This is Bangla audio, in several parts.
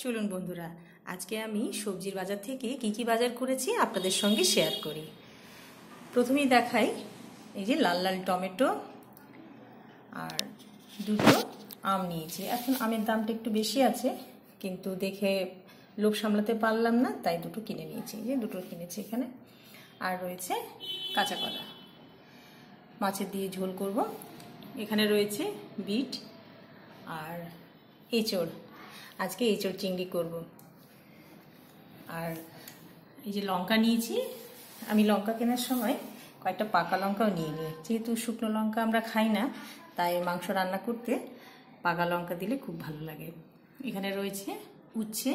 চলুন বন্ধুরা, আজকে আমি সবজির বাজার থেকে কি বাজার করেছি আপনাদের সঙ্গে শেয়ার করি। প্রথমেই দেখাই, এই যে লাল লাল টমেটো আর দুটো আম নিয়েছি। এখন আমের দামটা একটু বেশি আছে, কিন্তু দেখে লোভ সামলাতে পারলাম না, তাই দুটো কিনে নিয়েছি। যে দুটো কিনেছি এখানে। আর রয়েছে কাঁচা কলা, মাছের দিয়ে ঝোল করব। এখানে রয়েছে বিট আর এঁচড়, আজকে এঁচড় চিংড়ি করব। আর এই যে লঙ্কা নিয়েছি, আমি লঙ্কা কেনার সময় কয়েকটা পাকা লঙ্কাও নিয়ে নিই। যেহেতু শুকনো লঙ্কা আমরা খাই না, তাই মাংস রান্না করতে পাকা লঙ্কা দিলে খুব ভালো লাগে। এখানে রয়েছে উচ্ছে,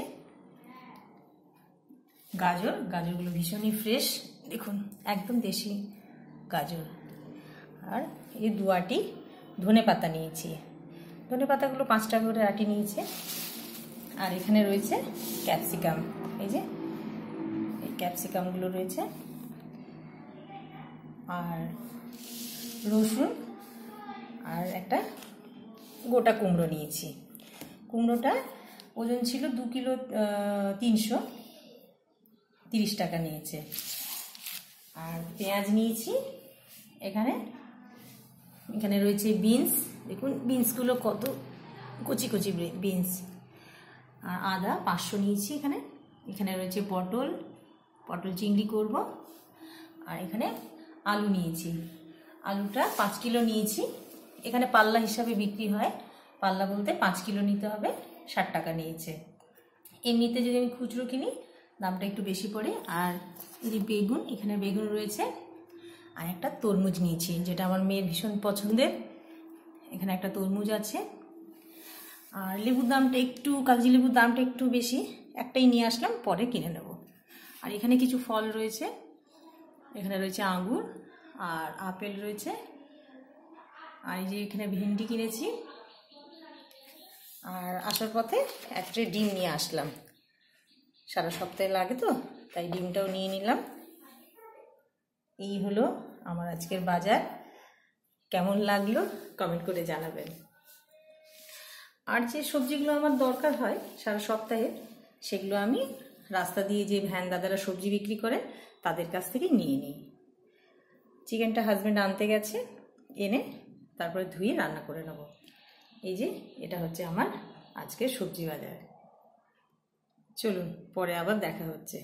গাজর, গাজরগুলো ভীষণই ফ্রেশ, দেখুন একদম দেশি গাজর। আর এই দু আটি ধনে পাতা নিয়েছি, ধনে পাতাগুলো 5টা করে আটি নিয়েছে। আর এখানে রয়েছে ক্যাপসিকাম, এই যে এই ক্যাপসিকামগুলো রয়েছে। আর রসুন আর একটা গোটা কুমড়ো নিয়েছি। কুমড়োটা ওজন ছিল 2 কিলো 330 টাকা নিয়েছে। আর পেঁয়াজ নিয়েছি। এখানে রয়েছে বিনস, দেখুন বিনসগুলো কত কচি কচি বিনস। আর আদা 500 নিয়েছি। এখানে রয়েছে পটল চিংড়ি করব। আর এখানে আলু নিয়েছি, আলুটা 5 কিলো নিয়েছি। এখানে পাল্লা হিসাবে বিক্রি হয়, পাল্লা বলতে 5 কিলো নিতে হবে, 60 টাকা নিয়েছে। এমনিতে যদি আমি খুচরো কিনি দামটা একটু বেশি পড়ে। আর এই যে বেগুন, এখানে বেগুন রয়েছে। আর একটা তরমুজ নিয়েছি, যেটা আমার মেয়ের ভীষণ পছন্দের। এখানে একটা তরমুজ আছে। আর লেবুর দামটা একটু, কাগজি লেবুর দামটা একটু বেশি, একটাই নিয়ে আসলাম, পরে কিনে নেব। আর এখানে কিছু ফল রয়েছে, এখানে রয়েছে আঙ্গুর আর আপেল রয়েছে। আর এই যে এখানে ভেন্ডি কিনেছি। আর আসার পথে একটা ডিম নিয়ে আসলাম, সারা সপ্তাহে লাগে তো, তাই ডিমটাও নিয়ে নিলাম। এই হলো আমার আজকের বাজার। কেমন লাগলো কমেন্ট করে জানাবেন। আর যে সবজিগুলো আমার দরকার হয় সারা সপ্তাহে, সেগুলো আমি রাস্তা দিয়ে যে ভ্যান দাদারা সবজি বিক্রি করে তাদের কাছ থেকে নিয়ে নিই। চিকেনটা হাজব্যান্ড আনতে গেছে, এনে তারপরে ধুয়ে রান্না করে নেব। এই যে এটা হচ্ছে আমার আজকের সবজি বাজার। চলুন, পরে আবার দেখা হচ্ছে।